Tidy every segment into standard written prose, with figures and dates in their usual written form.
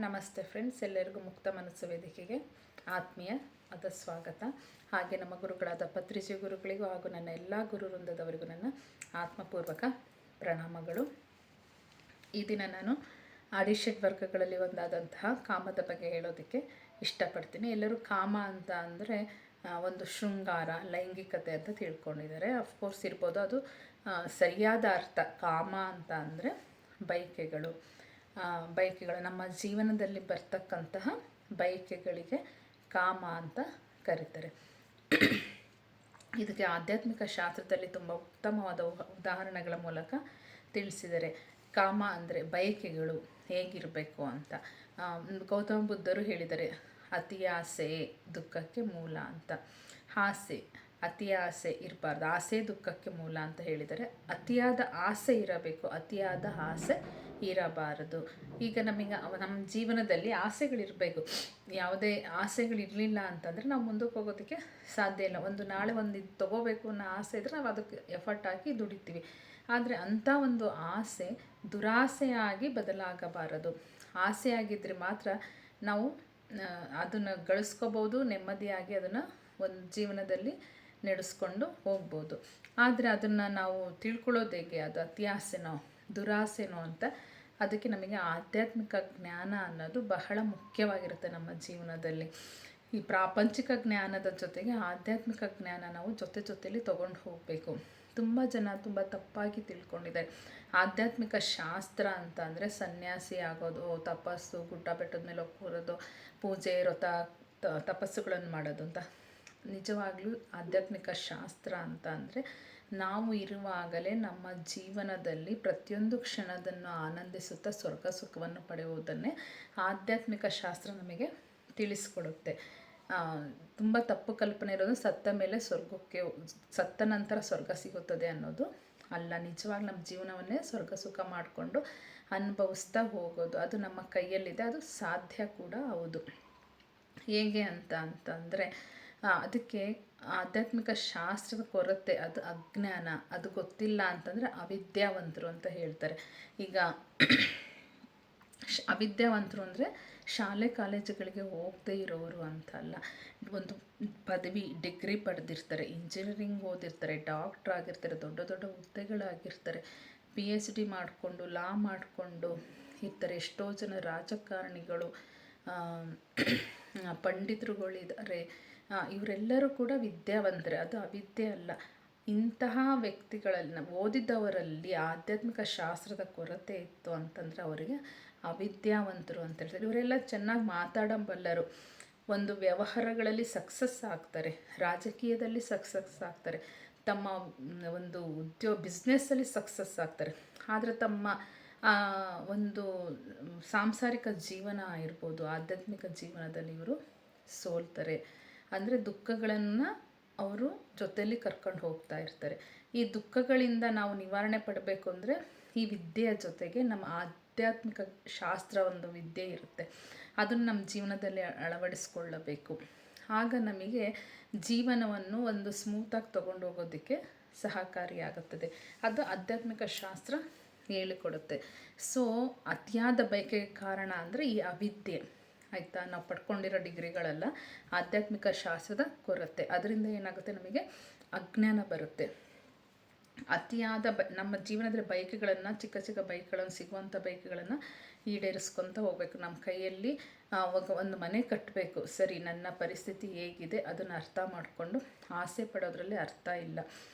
ನಮಸ್ತೆ ಫ್ರೆಂಡ್ಸ್, ಎಲ್ಲರಿಗೂ ಮುಕ್ತ ಮನಸ್ಸು ವೇದಿಕೆಗೆ ಆತ್ಮೀಯವಾದ ಸ್ವಾಗತ. ಹಾಗೆ ನಮ್ಮ ಗುರುಗಳಾದ ಪತ್ರಿಜಿ ಗುರುಗಳಿಗೂ ಹಾಗೂ ನನ್ನ ಎಲ್ಲ ಗುರು ವೃಂದದವರಿಗೂ ನನ್ನ ಆತ್ಮಪೂರ್ವಕ ಪ್ರಣಾಮಗಳು. ಈ ದಿನ ನಾನು ಆಡಿಷಡ್ ವರ್ಗಗಳಲ್ಲಿ ಒಂದಾದಂತಹ ಕಾಮದ ಬಗ್ಗೆ ಹೇಳೋದಕ್ಕೆ ಇಷ್ಟಪಡ್ತೀನಿ. ಎಲ್ಲರೂ ಕಾಮ ಅಂತ ಅಂದರೆ ಒಂದು ಶೃಂಗಾರ, ಲೈಂಗಿಕತೆ ಅಂತ ತಿಳ್ಕೊಂಡಿದ್ದಾರೆ. ಅಫ್ಕೋರ್ಸ್ ಇರ್ಬೋದು, ಅದು ಸರಿಯಾದ ಅರ್ಥ. ಕಾಮ ಅಂತ ಅಂದರೆ ಬಯಕೆಗಳು, ನಮ್ಮ ಜೀವನದಲ್ಲಿ ಬರ್ತಕ್ಕಂತಹ ಬಯಕೆಗಳಿಗೆ ಕಾಮ ಅಂತ ಕರೀತಾರೆ. ಇದಕ್ಕೆ ಆಧ್ಯಾತ್ಮಿಕ ಶಾಸ್ತ್ರದಲ್ಲಿ ತುಂಬ ಉತ್ತಮವಾದ ಉದಾಹರಣೆಗಳ ಮೂಲಕ ತಿಳಿಸಿದ್ದಾರೆ. ಕಾಮ ಅಂದರೆ ಬಯಕೆಗಳು ಹೇಗಿರಬೇಕು ಅಂತ. ಗೌತಮ ಬುದ್ಧರು ಹೇಳಿದ್ದಾರೆ, ಅತಿ ಆಸೆ ದುಃಖಕ್ಕೆ ಮೂಲ ಅಂತ. ಆಸೆ, ಅತಿ ಆಸೆ ಇರಬಾರ್ದು, ಆಸೆ ದುಃಖಕ್ಕೆ ಮೂಲ ಅಂತ ಹೇಳಿದರೆ. ಅತಿಯಾದ ಆಸೆ ಇರಬೇಕು, ಅತಿಯಾದ ಆಸೆ ಇರಬಾರದು. ಈಗ ನಮ್ಮ ಜೀವನದಲ್ಲಿ ಆಸೆಗಳಿರಬೇಕು. ಯಾವುದೇ ಆಸೆಗಳಿರಲಿಲ್ಲ ಅಂತಂದರೆ ನಾವು ಮುಂದಕ್ಕೆ ಹೋಗೋದಕ್ಕೆ ಸಾಧ್ಯ ಇಲ್ಲ. ನಾಳೆ ಇದು ತೊಗೋಬೇಕು ಅನ್ನೋ ಆಸೆ ಇದ್ದರೆ ನಾವು ಅದಕ್ಕೆ ಎಫರ್ಟ್ ಹಾಕಿ ದುಡಿತೀವಿ. ಆದರೆ ಅಂಥ ಒಂದು ಆಸೆ ದುರಾಸೆಯಾಗಿ ಬದಲಾಗಬಾರದು. ಆಸೆಯಾಗಿದ್ದರೆ ಮಾತ್ರ ನಾವು ಅದನ್ನು ಗಳಿಸ್ಕೋಬೋದು, ನೆಮ್ಮದಿಯಾಗಿ ಅದನ್ನು ಒಂದು ಜೀವನದಲ್ಲಿ ನಡೆಸ್ಕೊಂಡು ಹೋಗ್ಬೋದು. ಆದರೆ ಅದನ್ನು ನಾವು ತಿಳ್ಕೊಳ್ಳೋದು ಹೇಗೆ, ಅದು ಅತಿ ಆಸೆನೋ ದುರಾಸೆನೋ ಅಂತ. ಅದಕ್ಕೆ ನಮಗೆ ಆಧ್ಯಾತ್ಮಿಕ ಜ್ಞಾನ ಅನ್ನೋದು ಬಹಳ ಮುಖ್ಯವಾಗಿರುತ್ತೆ ನಮ್ಮ ಜೀವನದಲ್ಲಿ. ಈ ಪ್ರಾಪಂಚಿಕ ಜ್ಞಾನದ ಜೊತೆಗೆ ಆಧ್ಯಾತ್ಮಿಕ ಜ್ಞಾನ ನಾವು ಜೊತೆಯಲ್ಲಿ ತೊಗೊಂಡು ಹೋಗಬೇಕು. ತುಂಬ ಜನ ತುಂಬ ತಪ್ಪಾಗಿ ತಿಳ್ಕೊಂಡಿದ್ದಾರೆ. ಆಧ್ಯಾತ್ಮಿಕ ಶಾಸ್ತ್ರ ಅಂತ ಅಂದರೆ ಸನ್ಯಾಸಿ ಆಗೋದು, ತಪಸ್ಸು, ಗುಡ್ಡ ಬೆಟ್ಟದ ಮೇಲೆ ಹೋಗೋದು, ಪೂಜೆ, ವ್ರತ, ತಪಸ್ಸುಗಳನ್ನು ಮಾಡೋದು ಅಂತ. ನಿಜವಾಗ್ಲೂ ಆಧ್ಯಾತ್ಮಿಕ ಶಾಸ್ತ್ರ ಅಂತ ಅಂದರೆ ನಾವು ಇರುವಾಗಲೇ ನಮ್ಮ ಜೀವನದಲ್ಲಿ ಪ್ರತಿಯೊಂದು ಕ್ಷಣದನ್ನು ಆನಂದಿಸುತ್ತಾ ಸ್ವರ್ಗ ಸುಖವನ್ನು ಪಡೆಯುವುದನ್ನೇ ಆಧ್ಯಾತ್ಮಿಕ ಶಾಸ್ತ್ರ ನಮಗೆ ತಿಳಿಸ್ಕೊಡುತ್ತೆ. ತುಂಬ ತಪ್ಪು ಕಲ್ಪನೆ ಇರೋದು ಸತ್ತ ನಂತರ ಸ್ವರ್ಗ ಸಿಗುತ್ತದೆ ಅನ್ನೋದು ಅಲ್ಲ. ನಿಜವಾಗಿ ನಮ್ಮ ಜೀವನವನ್ನೇ ಸ್ವರ್ಗ ಸುಖ ಮಾಡಿಕೊಂಡು ಅನುಭವಿಸ್ತಾ ಹೋಗೋದು, ಅದು ನಮ್ಮ ಕೈಯಲ್ಲಿದೆ. ಅದು ಸಾಧ್ಯ ಕೂಡ ಹೌದು. ಹೇಗೆ ಅಂತಂದರೆ ಅದಕ್ಕೆ ಆಧ್ಯಾತ್ಮಿಕ ಶಾಸ್ತ್ರದ ಕೊರತೆ, ಅದು ಅಜ್ಞಾನ, ಅದು ಗೊತ್ತಿಲ್ಲ ಅಂತಂದರೆ ಅವಿದ್ಯಾವಂತರು ಅಂತ ಹೇಳ್ತಾರೆ. ಈಗ ಅವಿದ್ಯಾವಂತರು ಅಂದರೆ ಶಾಲೆ ಕಾಲೇಜುಗಳಿಗೆ ಹೋಗದೇ ಇರೋರು ಅಂತಲ್ಲ. ಒಂದು ಪದವಿ ಡಿಗ್ರಿ ಪಡೆದಿರ್ತಾರೆ, ಇಂಜಿನಿಯರಿಂಗ್ ಓದಿರ್ತಾರೆ, ಡಾಕ್ಟ್ರ್ ಆಗಿರ್ತಾರೆ, ದೊಡ್ಡ ದೊಡ್ಡ ಹುದ್ದೆಗಳಾಗಿರ್ತಾರೆ, PhD ಮಾಡಿಕೊಂಡು ಲಾ ಮಾಡಿಕೊಂಡು ಇರ್ತಾರೆ. ಎಷ್ಟೋ ಜನ ರಾಜಕಾರಣಿಗಳು, ಪಂಡಿತರುಗಳಿದ್ದಾರೆ. ಇವರೆಲ್ಲರೂ ಕೂಡ ವಿದ್ಯಾವಂತರೇ, ಅದು ಅವಿದ್ಯೆ ಅಲ್ಲ. ಇಂತಹ ವ್ಯಕ್ತಿಗಳಲ್ಲಿ, ಓದಿದವರಲ್ಲಿ ಆಧ್ಯಾತ್ಮಿಕ ಶಾಸ್ತ್ರದ ಕೊರತೆ ಇತ್ತು ಅಂತಂದರೆ ಅವರಿಗೆ ಅವಿದ್ಯಾವಂತರು ಅಂತ ಹೇಳ್ತಾರೆ. ಇವರೆಲ್ಲ ಚೆನ್ನಾಗಿ ಮಾತಾಡಬಲ್ಲರು, ಒಂದು ವ್ಯವಹಾರಗಳಲ್ಲಿ ಸಕ್ಸಸ್ ಆಗ್ತಾರೆ, ರಾಜಕೀಯದಲ್ಲಿ ಸಕ್ಸಸ್ ಆಗ್ತಾರೆ, ತಮ್ಮ ಒಂದು ಬಿಸ್ನೆಸ್ಸಲ್ಲಿ ಸಕ್ಸಸ್ ಆಗ್ತಾರೆ. ಆದರೆ ತಮ್ಮ ಒಂದು ಸಾಂಸಾರಿಕ ಜೀವನ ಇರ್ಬೋದು, ಆಧ್ಯಾತ್ಮಿಕ ಜೀವನದಲ್ಲಿ ಇವರು ಸೋಲ್ತಾರೆ. ಅಂದರೆ ದುಃಖಗಳನ್ನು ಅವರು ಜೊತೆಯಲ್ಲಿ ಕರ್ಕೊಂಡು ಹೋಗ್ತಾ ಇರ್ತಾರೆ. ಈ ದುಃಖಗಳಿಂದ ನಾವು ನಿವಾರಣೆ ಪಡಬೇಕು ಅಂದರೆ ಈ ವಿದ್ಯೆಯ ಜೊತೆಗೆ ನಮ್ಮ ಆಧ್ಯಾತ್ಮಿಕ ಶಾಸ್ತ್ರ ಒಂದು ವಿದ್ಯೆ ಇರುತ್ತೆ, ಅದನ್ನು ನಮ್ಮ ಜೀವನದಲ್ಲಿ ಅಳವಡಿಸ್ಕೊಳ್ಳಬೇಕು. ಆಗ ನಮಗೆ ಜೀವನವನ್ನು ಒಂದು ಸ್ಮೂತಾಗಿ ತೊಗೊಂಡು ಹೋಗೋದಕ್ಕೆ ಸಹಕಾರಿಯಾಗುತ್ತದೆ. ಅದು ಆಧ್ಯಾತ್ಮಿಕ ಶಾಸ್ತ್ರ ಹೇಳಿಕೊಡುತ್ತೆ. ಸೊ ಅತಿಯಾದ ಬಯಕೆಗೆ ಕಾರಣ ಅಂದರೆ ಈ ಅವಿದ್ಯೆ, ಆಯಿತಾ. ನಾವು ಪಡ್ಕೊಂಡಿರೋ ಡಿಗ್ರಿಗಳೆಲ್ಲ ಆಧ್ಯಾತ್ಮಿಕ ಶಾಸ್ತ್ರದ ಕೊರತೆ. ಅದರಿಂದ ಏನಾಗುತ್ತೆ, ನಮಗೆ ಅಜ್ಞಾನ ಬರುತ್ತೆ. ಅತಿಯಾದ ನಮ್ಮ ಜೀವನದಲ್ಲಿ ಬಯಕೆಗಳನ್ನು, ಚಿಕ್ಕ ಚಿಕ್ಕ ಬಯಕೆಗಳನ್ನು, ಸಿಗುವಂಥ ಬಯಕೆಗಳನ್ನು ಈಡೇರಿಸ್ಕೊತ ಹೋಗ್ಬೇಕು. ನಮ್ಮ ಕೈಯಲ್ಲಿ ಒಂದು ಮನೆ ಕಟ್ಟಬೇಕು, ಸರಿ, ನನ್ನ ಪರಿಸ್ಥಿತಿ ಹೇಗಿದೆ ಅದನ್ನು ಅರ್ಥ ಮಾಡಿಕೊಂಡು ಆಸೆ ಪಡೋದ್ರಲ್ಲಿ ಅರ್ಥ ಇಲ್ಲ,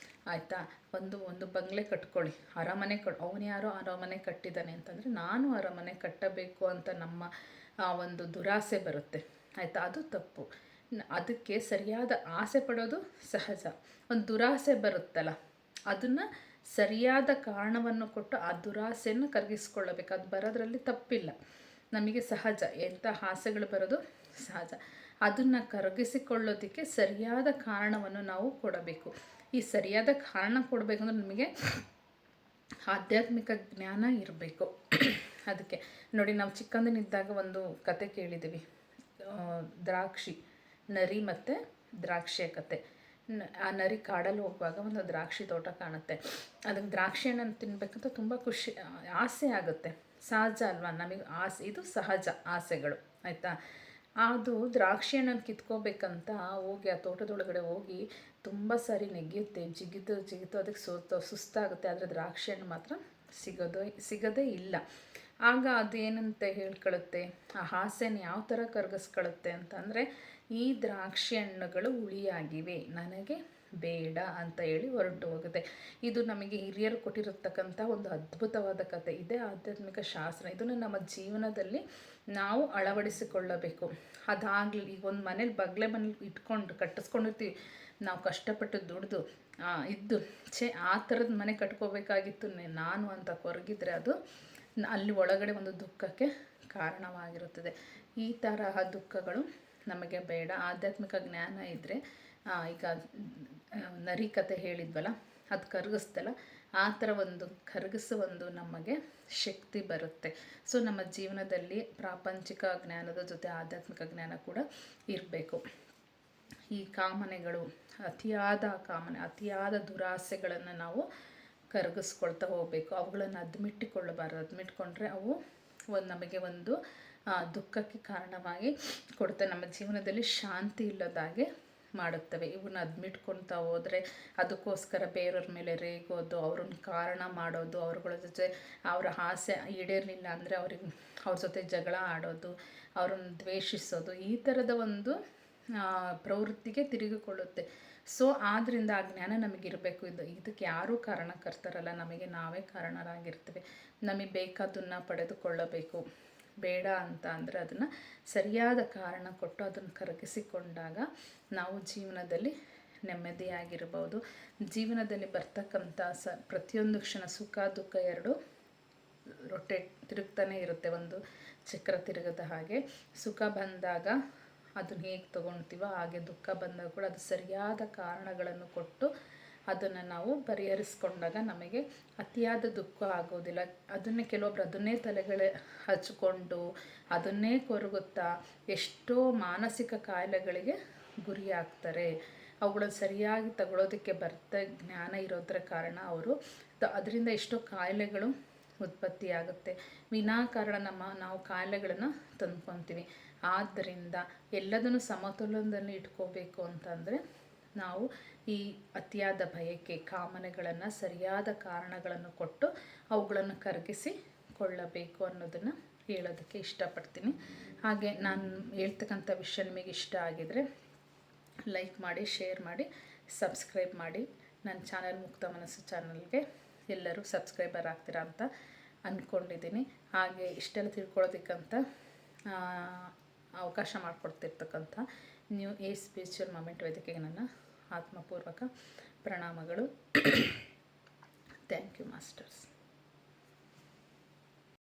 ಆಯಿತಾ. ಒಂದು ಬಂಗಲೆ ಕಟ್ಕೊಳ್ಳಿ, ಅರಮನೆ ಅವನು ಯಾರೋ ಅರಮನೆ ಕಟ್ಟಿದ್ದಾನೆ ಅಂತಂದರೆ ನಾನು ಅರಮನೆ ಕಟ್ಟಬೇಕು ಅಂತ ನಮ್ಮ ಒಂದು ದುರಾಸೆ ಬರುತ್ತೆ, ಆಯಿತಾ. ಅದು ತಪ್ಪು. ಅದಕ್ಕೆ ಸರಿಯಾದ ಆಸೆ ಪಡೋದು ಸಹಜ. ಒಂದು ದುರಾಸೆ ಬರುತ್ತಲ್ಲ, ಅದನ್ನು ಸರಿಯಾದ ಕಾರಣವನ್ನು ಕೊಟ್ಟು ಆ ದುರಾಸೆಯನ್ನು ಕರಗಿಸ್ಕೊಳ್ಳಬೇಕು. ಅದು ಬರೋದ್ರಲ್ಲಿ ತಪ್ಪಿಲ್ಲ, ನಮಗೆ ಸಹಜ. ಎಂಥ ಆಸೆಗಳು ಬರೋದು ಸಹಜ. ಅದನ್ನು ಕರಗಿಸಿಕೊಳ್ಳೋದಕ್ಕೆ ಸರಿಯಾದ ಕಾರಣವನ್ನು ನಾವು ಕೊಡಬೇಕು. ಈ ಸರಿಯಾದ ಕಾರಣ ಕೊಡಬೇಕು ಅಂದರೆ ನಮಗೆ ಆಧ್ಯಾತ್ಮಿಕ ಜ್ಞಾನ ಇರಬೇಕು. ಅದಕ್ಕೆ ನೋಡಿ, ನಾವು ಚಿಕ್ಕಂದಿನಿದ್ದಾಗ ಒಂದು ಕತೆ ಕೇಳಿದ್ದೀವಿ, ದ್ರಾಕ್ಷಿ, ನರಿ ಮತ್ತು ದ್ರಾಕ್ಷಿಯ ಕತೆ. ಆ ನರಿ ಕಾಡಲ್ಲಿ ಹೋಗುವಾಗ ಒಂದು ದ್ರಾಕ್ಷಿ ತೋಟ ಕಾಣುತ್ತೆ. ಅದಕ್ಕೆ ದ್ರಾಕ್ಷಿ ಹಣ್ಣನ್ನು ತಿನ್ನಬೇಕಂತ ತುಂಬ ಖುಷಿ ಆಸೆ ಆಗುತ್ತೆ. ಸಹಜ ಅಲ್ವಾ, ನಮಗೆ ಆಸೆ, ಇದು ಸಹಜ ಆಸೆಗಳು, ಆಯಿತಾ. ಅದು ದ್ರಾಕ್ಷಿ ಹಣ್ಣನ್ನು ಕಿತ್ಕೋಬೇಕಂತ ಹೋಗಿ ಆ ತೋಟದೊಳಗಡೆ ಹೋಗಿ ತುಂಬ ಸಾರಿ ನೆಗೆಯುತ್ತೆ, ಜಿಗಿದು ಅದಕ್ಕೆ ಸುಸ್ತಾಗುತ್ತೆ. ಆದರೆ ದ್ರಾಕ್ಷಿ ಹಣ್ಣು ಮಾತ್ರ ಸಿಗೋದೇ ಇಲ್ಲ. ಆಗ ಅದೇನಂತ ಹೇಳ್ಕೊಳ್ಳುತ್ತೆ, ಆ ಆಸೆನ ಯಾವ ಥರ ಕರಗಿಸ್ಕೊಳ್ಳುತ್ತೆ ಅಂತಂದರೆ, ಈ ದ್ರಾಕ್ಷಿ ಹಣ್ಣುಗಳು ಹುಳಿಯಾಗಿವೆ, ನನಗೆ ಬೇಡ ಅಂತ ಹೇಳಿ ಹೊರಟು ಹೋಗುತ್ತೆ. ಇದು ನಮಗೆ ಹಿರಿಯರು ಕೊಟ್ಟಿರತಕ್ಕಂಥ ಒಂದು ಅದ್ಭುತವಾದ ಕಥೆ. ಇದೇ ಆಧ್ಯಾತ್ಮಿಕ ಶಾಸ್ತ್ರ. ಇದನ್ನು ನಮ್ಮ ಜೀವನದಲ್ಲಿ ನಾವು ಅಳವಡಿಸಿಕೊಳ್ಳಬೇಕು. ಅದಾಗಲಿ, ಈಗ ಒಂದು ಮನೇಲಿ ಬಗಲೆ ಮನೇಲಿ ಕಟ್ಟಿಸ್ಕೊಂಡಿರ್ತೀವಿ, ನಾವು ಕಷ್ಟಪಟ್ಟು ದುಡಿದು ಆ ಥರದ ಮನೆ ಕಟ್ಕೋಬೇಕಾಗಿತ್ತು ನಾನು ಅಂತ ಕೊರಗಿದ್ರೆ ಅದು ಅಲ್ಲಿ ಒಳಗಡೆ ಒಂದು ದುಃಖಕ್ಕೆ ಕಾರಣವಾಗಿರುತ್ತದೆ. ಈ ತರಹ ದುಃಖಗಳು ನಮಗೆ ಬೇಡ. ಆಧ್ಯಾತ್ಮಿಕ ಜ್ಞಾನ ಇದ್ದರೆ, ಈಗ ನರಿ ಕತೆ ಹೇಳಿದ್ವಲ್ಲ, ಅದು ಕರಗಿಸ್ತಲ್ಲ, ಆ ಥರ ಒಂದು ಕರಗಿಸೋ ನಮಗೆ ಶಕ್ತಿ ಬರುತ್ತೆ. ಸೊ ನಮ್ಮ ಜೀವನದಲ್ಲಿ ಪ್ರಾಪಂಚಿಕ ಜ್ಞಾನದ ಜೊತೆ ಆಧ್ಯಾತ್ಮಿಕ ಜ್ಞಾನ ಕೂಡ ಇರಬೇಕು. ಈ ಕಾಮನೆಗಳು, ಅತಿಯಾದ ದುರಾಸೆಗಳನ್ನು ನಾವು ಕರಗಿಸ್ಕೊಳ್ತಾ ಹೋಗಬೇಕು. ಅವುಗಳನ್ನು ಅದ್ಮಿಟ್ಕೊಂಡ್ರೆ ಅವು ನಮಗೆ ಒಂದು ದುಃಖಕ್ಕೆ ಕಾರಣವಾಗಿ ಕೊಡುತ್ತೆ. ನಮ್ಮ ಜೀವನದಲ್ಲಿ ಶಾಂತಿ ಇಲ್ಲದಾಗೆ ಮಾಡುತ್ತವೆ. ಇವನ್ನ ಅದ್ಮಿಟ್ಕೊಳ್ತಾ ಹೋದರೆ ಅದಕ್ಕೋಸ್ಕರ ಬೇರೆಯವ್ರ ಮೇಲೆ ರೇಗೋದು, ಅವ್ರನ್ನ ಕಾರಣ ಮಾಡೋದು, ಅವ್ರಗಳ ಜೊತೆ ಅವರ ಆಸೆ ಈಡೇರಲಿಲ್ಲ ಅಂದರೆ ಅವ್ರ ಜೊತೆ ಜಗಳ ಆಡೋದು, ಅವ್ರನ್ನ ದ್ವೇಷಿಸೋದು, ಈ ಥರದ ಒಂದು ಪ್ರವೃತ್ತಿಗೆ ತಿರುಗಿಕೊಳ್ಳುತ್ತೆ. ಸೊ ಆದ್ದರಿಂದ ಆ ಜ್ಞಾನ ನಮಗಿರಬೇಕು. ಇದಕ್ಕೆ ಯಾರೂ ಕಾರಣಕರ್ತರಲ್ಲ, ನಮಗೆ ನಾವೇ ಕಾರಣರಾಗಿರ್ತೀವಿ. ನಮಗೆ ಬೇಕಾದನ್ನು ಪಡೆದುಕೊಳ್ಳಬೇಕು. ಬೇಡ ಅಂತ ಅಂದರೆ ಅದನ್ನು ಸರಿಯಾದ ಕಾರಣ ಕೊಟ್ಟು ಅದನ್ನು ಕರಗಿಸಿಕೊಂಡಾಗ ನಾವು ಜೀವನದಲ್ಲಿ ನೆಮ್ಮದಿಯಾಗಿರ್ಬೋದು. ಜೀವನದಲ್ಲಿ ಬರ್ತಕ್ಕಂಥ ಪ್ರತಿಯೊಂದು ಕ್ಷಣ ಸುಖ ದುಃಖ ಎರಡು ತಿರುಗ್ತಾನೆ ಇರುತ್ತೆ, ಒಂದು ಚಕ್ರ ತಿರುಗದ ಹಾಗೆ. ಸುಖ ಬಂದಾಗ ಅದನ್ನು ಹೇಗೆ ತೊಗೊಳ್ತೀವೋ ಹಾಗೆ ದುಃಖ ಬಂದಾಗ ಕೂಡ ಅದು ಸರಿಯಾದ ಕಾರಣಗಳನ್ನು ಕೊಟ್ಟು ಅದನ್ನು ನಾವು ಪರಿಹರಿಸ್ಕೊಂಡಾಗ ನಮಗೆ ಅತಿಯಾದ ದುಃಖ ಆಗೋದಿಲ್ಲ. ಕೆಲವೊಬ್ರು ಅದನ್ನೇ ತಲೆಗಳೇ ಹಚ್ಕೊಂಡು ಅದನ್ನೇ ಕೊರಗುತ್ತಾ ಎಷ್ಟೋ ಮಾನಸಿಕ ಕಾಯಿಲೆಗಳಿಗೆ ಗುರಿಯಾಗ್ತಾರೆ. ಅವುಗಳನ್ನು ಸರಿಯಾಗಿ ತಗೊಳ್ಳೋದಕ್ಕೆ ಜ್ಞಾನ ಇರೋದ್ರ ಕಾರಣ ಅವರು ಅದರಿಂದ ಎಷ್ಟೋ ಕಾಯಿಲೆಗಳು ಉತ್ಪತ್ತಿಯಾಗುತ್ತೆ. ವಿನಾಕಾರಣ ನಾವು ಕಾಯಿಲೆಗಳನ್ನು ತಂದ್ಕೊತೀವಿ. ಆದ್ದರಿಂದ ಎಲ್ಲದನ್ನು ಸಮತೋಲನದಲ್ಲಿ ಇಟ್ಕೋಬೇಕು ಅಂತಂದರೆ ನಾವು ಈ ಅತಿಯಾದ ಬಯಕೆ ಕಾಮನೆಗಳನ್ನು ಸರಿಯಾದ ಕಾರಣಗಳನ್ನು ಕೊಟ್ಟು ಅವುಗಳನ್ನು ಕರಗಿಸಿಕೊಳ್ಳಬೇಕು ಅನ್ನೋದನ್ನು ಹೇಳೋದಕ್ಕೆ ಇಷ್ಟಪಡ್ತೀನಿ. ಹಾಗೆ ನಾನು ಹೇಳ್ತಕ್ಕಂಥ ವಿಷಯ ನಿಮಗೆ ಇಷ್ಟ ಆಗಿದರೆ ಲೈಕ್ ಮಾಡಿ, ಶೇರ್ ಮಾಡಿ, ಸಬ್ಸ್ಕ್ರೈಬ್ ಮಾಡಿ. ನನ್ನ ಚಾನಲ್ ಮುಕ್ತ ಮನಸ್ಸು ಚಾನಲ್ಗೆ ಎಲ್ಲರೂ ಸಬ್ಸ್ಕ್ರೈಬರ್ ಆಗ್ತೀರಾ ಅಂತ ಅಂದ್ಕೊಂಡಿದ್ದೀನಿ. ಹಾಗೆ ಇಷ್ಟೆಲ್ಲ ತಿಳ್ಕೊಳ್ಳೋದಕ್ಕಂತ ಅವಕಾಶ ಮಾಡಿಕೊಡ್ತಿರ್ತಕ್ಕಂಥ ನ್ಯೂ ಏಜ್ ಸ್ಪಿರಿಚುವಲ್ ಮೂಮೆಂಟ್ ವೇದಿಕೆಗೆ ನನ್ನ ಆತ್ಮಪೂರ್ವಕ ಪ್ರಣಾಮಗಳು. Thank you masters.